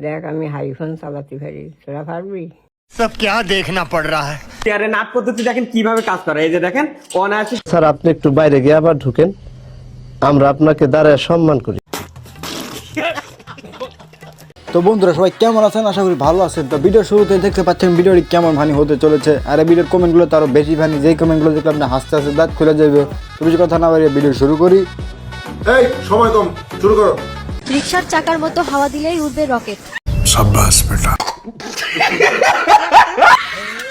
দেখ আমি হাইফোন চালাতে পারি, তোরা পারবি? सब क्या देखना पड़ रहा है। এর নাট পদ্ধতি দেখেন কিভাবে কাজ করে। এই যে দেখেন অনায়াসে। স্যার আপনি একটু বাইরে গিয়ে আবার ঢুকেন, আমরা আপনাকে দাঁড়ায় সম্মান করি। তো বন্ধুরা সবাই কেমন আছেন? আশা করি ভালো আছেন। তো ভিডিওর শুরুতে দেখতে পাচ্ছেন ভিডিওটি কেমন ফানি হতে চলেছে, আর এই ভিডিওর কমেন্টগুলো তো আরও বেশি ফানি। যেই কমেন্টগুলো দেখলে আপনি হাসতে হাসতে দাঁত খুলে যাবে। তো বেশি কথা না বাড়িয়ে ভিডিও শুরু করি। এই সময় কম, শুরু করো। রিকশার চাকার মতো হাওয়া দিলেই উঠবে রকেট। সাব্বাস বেটা।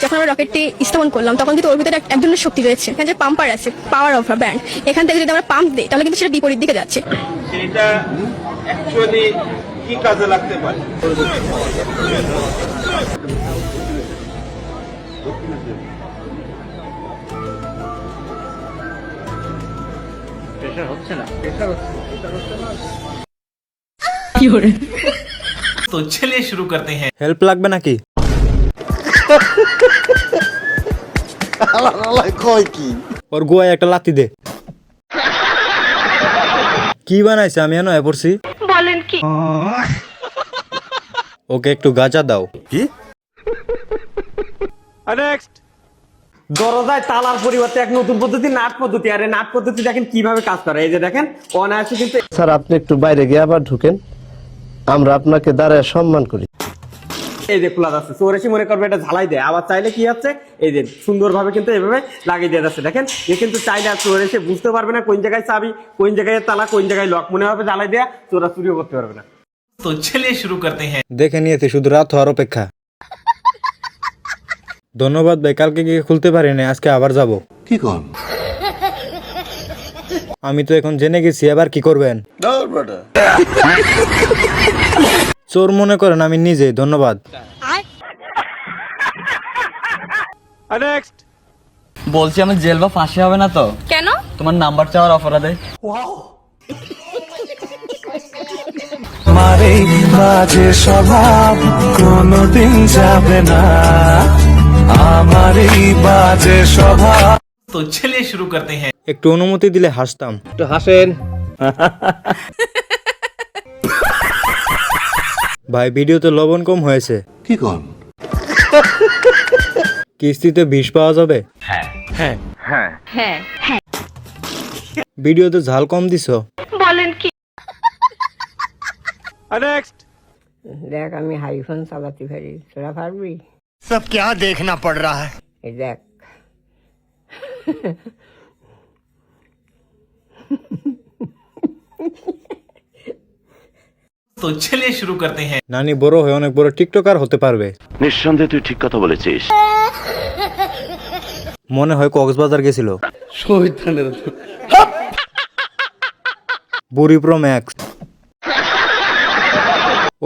যখন আমরা রকেটটি স্থাপন করলাম তখন কিন্তু ওর ভিতরে এক ধরনের শক্তি রয়েছে। এখানে যে পাম্পার আছে, পাওয়ার অফ ব্যান্ড, এখান থেকে যদি আমরা পাম্প দিই তাহলে কিন্তু সেটা বিপরীত দিকে যাচ্ছে। সেটা অ্যাকচুয়ালি কি কাজে লাগতে পারে? तो चलिए शुरू करते हैं। হেল্প লাগবে নাকি? ওর গোয়ায় একটা লাথি দে। কি বানাইছে? আমি এনে পড়ছি। বলেন কি? ওকে একটু গাঁজা দাও। কি? নেক্সট। দরজায় তালার পরিবর্তে এক নতুন পদ্ধতি, নাট পদ্ধতি। আর এই নাট পদ্ধতি দেখেন কিভাবে কাজ করে। এই যে দেখেন অনায়াসে কিন্তু। স্যার আপনি একটু বাইরে গিয়ে আবার ঢুকেন, আমরা আপনাকে দাঁড়ায় সম্মান করি। এই যে খোলা যাচ্ছে, চোর এসে মনে করবে এটা ঝালাই দেয়। আবার চাইলে কি হচ্ছে, এই যে সুন্দরভাবে কিন্তু এইভাবে লাগিয়ে দেওয়া যাচ্ছে। দেখেন এ কিন্তু চাইলে আর চোর এসে বুঝতে পারবে না কোন জায়গায় চাবি, কোন জায়গায় তালা, কোন জায়গায় লক। মনে হবে ঝালাই দেয়া, চোরা চুরিও করতে পারবে না। तो चलिए शुरू करते हैं। দেখে নিয়েছি, শুধু রাত হওয়ার অপেক্ষা। ধন্যবাদ ভাই, কালকে গিয়ে খুলতে পারিনি, আজকে আবার যাব। কি কর? আমি তো এখন জেনে গেছি, এবার কি করবেন? চোর মনে করেন আমি নিজে। ধন্যবাদ। নেক্সট। বলছি আমার জেল বা ফাঁসি হবে না তো? কেন? তোমার নাম্বার চাওয়ার অপরাধে। हमारे बाजे स्वभाव कोनोदिन जाबे ना, हमारे बाजे स्वभाव। तो चलिए शुरू करते हैं। একটু অনুমতি দিলে হাসতাম। একটু হাসেন। ভাই ভিডিওতে লবণ কম হয়েছে। কি কর? কিস্তিতে বিষ পাওয়া যাবে? হ্যাঁ হ্যাঁ। ভিডিওতে ঝাল কম দিছো। বলেন কি? নেক্সট। দেখ আমি হাইফোন চালাতে পারি, তোরা পারবি? सब क्या देखना पड़ रहा है। এই দেখ तो चलिए शुरू करते हैं। নানি বড় হয়ে অনেক বড় টিকটকার হতে পারবে। নিঃসন্দেহে তুই ঠিক কথা বলেছিস। মনে হয় কক্সবাজার গেছিল। বুড়ি প্রো ম্যাক্স।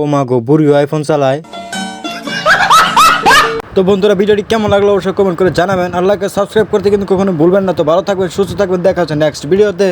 ও মা গো, বুড়িও আইফোন চালায়। তো বন্ধুরা ভিডিওটি কেমন লাগলো অবশ্যই কমেন্ট করে জানাবেন। আর লাইক সাবস্ক্রাইব করতে কিন্তু কখনো ভুলবেন না। তো ভালো থাকবেন, সুস্থ থাকবেন, দেখা হচ্ছে নেক্সট ভিডিওতে।